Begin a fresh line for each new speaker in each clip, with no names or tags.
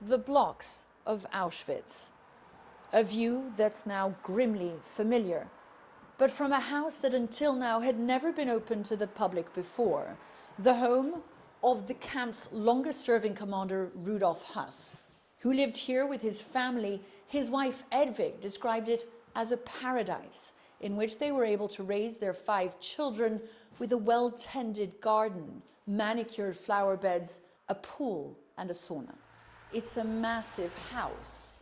The blocks of Auschwitz, a view that's now grimly familiar, but from a house that until now had never been open to the public before, the home of the camp's longest-serving commander, Rudolf Höss, who lived here with his family. His wife, Edvig, described it as a paradise in which they were able to raise their 5 children with a well-tended garden, manicured flower beds, a pool, and a sauna. It's a massive house,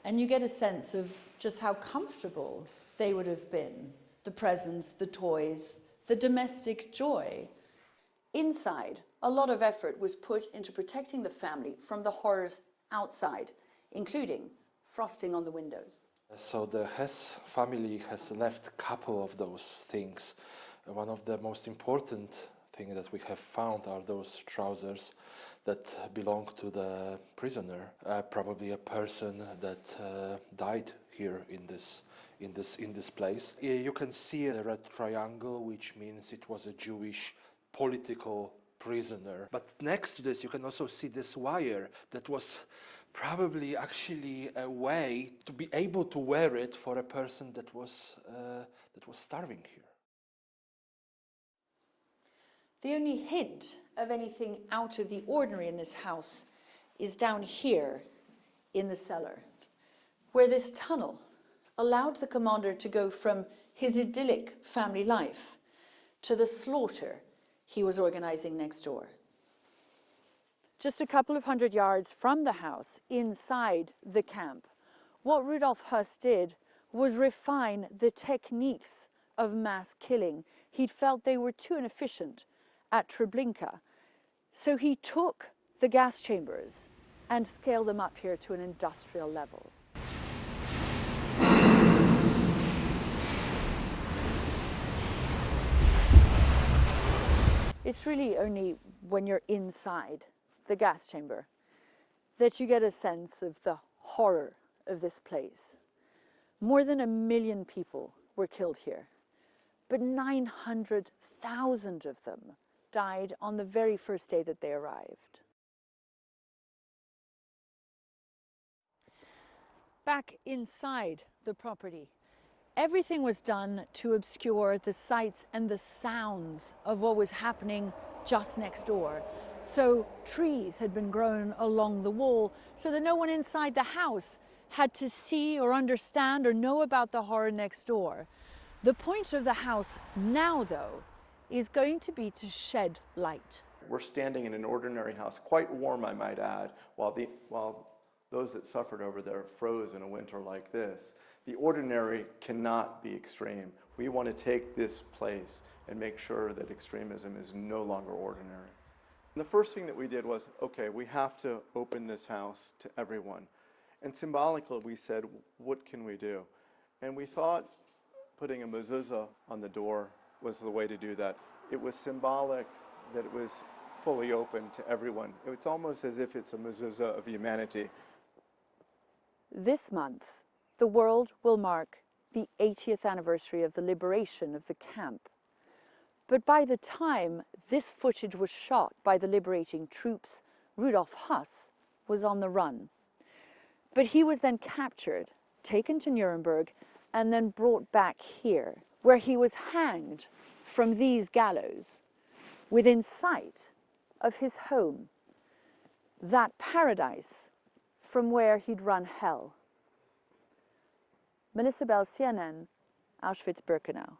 and you get a sense of just how comfortable they would have been. The presents, the toys, the domestic joy. Inside, a lot of effort was put into protecting the family from the horrors outside, including frosting on the windows.
So the Hess family has left a couple of those things. One of the most important things that we have found are those trousers that belong to the prisoner, probably a person that died here in this place. You can see a red triangle, which means it was a Jewish political prisoner. But next to this, you can also see this wire that was probably actually a way to be able to wear it for a person that was starving here.
The only hint of anything out of the ordinary in this house is down here in the cellar, where this tunnel allowed the commander to go from his idyllic family life to the slaughter he was organizing next door. Just a couple of hundred yards from the house, inside the camp, what Rudolf Höss did was refine the techniques of mass killing. He'd felt they were too inefficient at Treblinka, so he took the gas chambers and scaled them up here to an industrial level. It's really only when you're inside the gas chamber that you get a sense of the horror of this place. More than 1 million people were killed here, but 900,000 of them died on the very first day that they arrived. Back inside the property, everything was done to obscure the sights and the sounds of what was happening just next door. So trees had been grown along the wall so that no one inside the house had to see or understand or know about the horror next door. The point of the house now, though, is going to be to shed light.
We're standing in an ordinary house, quite warm, I might add, while those that suffered over there froze in a winter like this. The ordinary cannot be extreme. We want to take this place and make sure that extremism is no longer ordinary. And the first thing that we did was, okay, we have to open this house to everyone. And symbolically, we said, what can we do? And we thought putting a mezuzah on the door was the way to do that. It was symbolic that it was fully open to everyone. It's almost as if it's a mezuzah of humanity.
This month, the world will mark the 80th anniversary of the liberation of the camp. But by the time this footage was shot by the liberating troops, Rudolf Höss was on the run. But he was then captured, taken to Nuremberg, and then brought back here, where he was hanged from these gallows within sight of his home, that paradise from where he'd run hell. Melissa Bell, CNN, Auschwitz-Birkenau.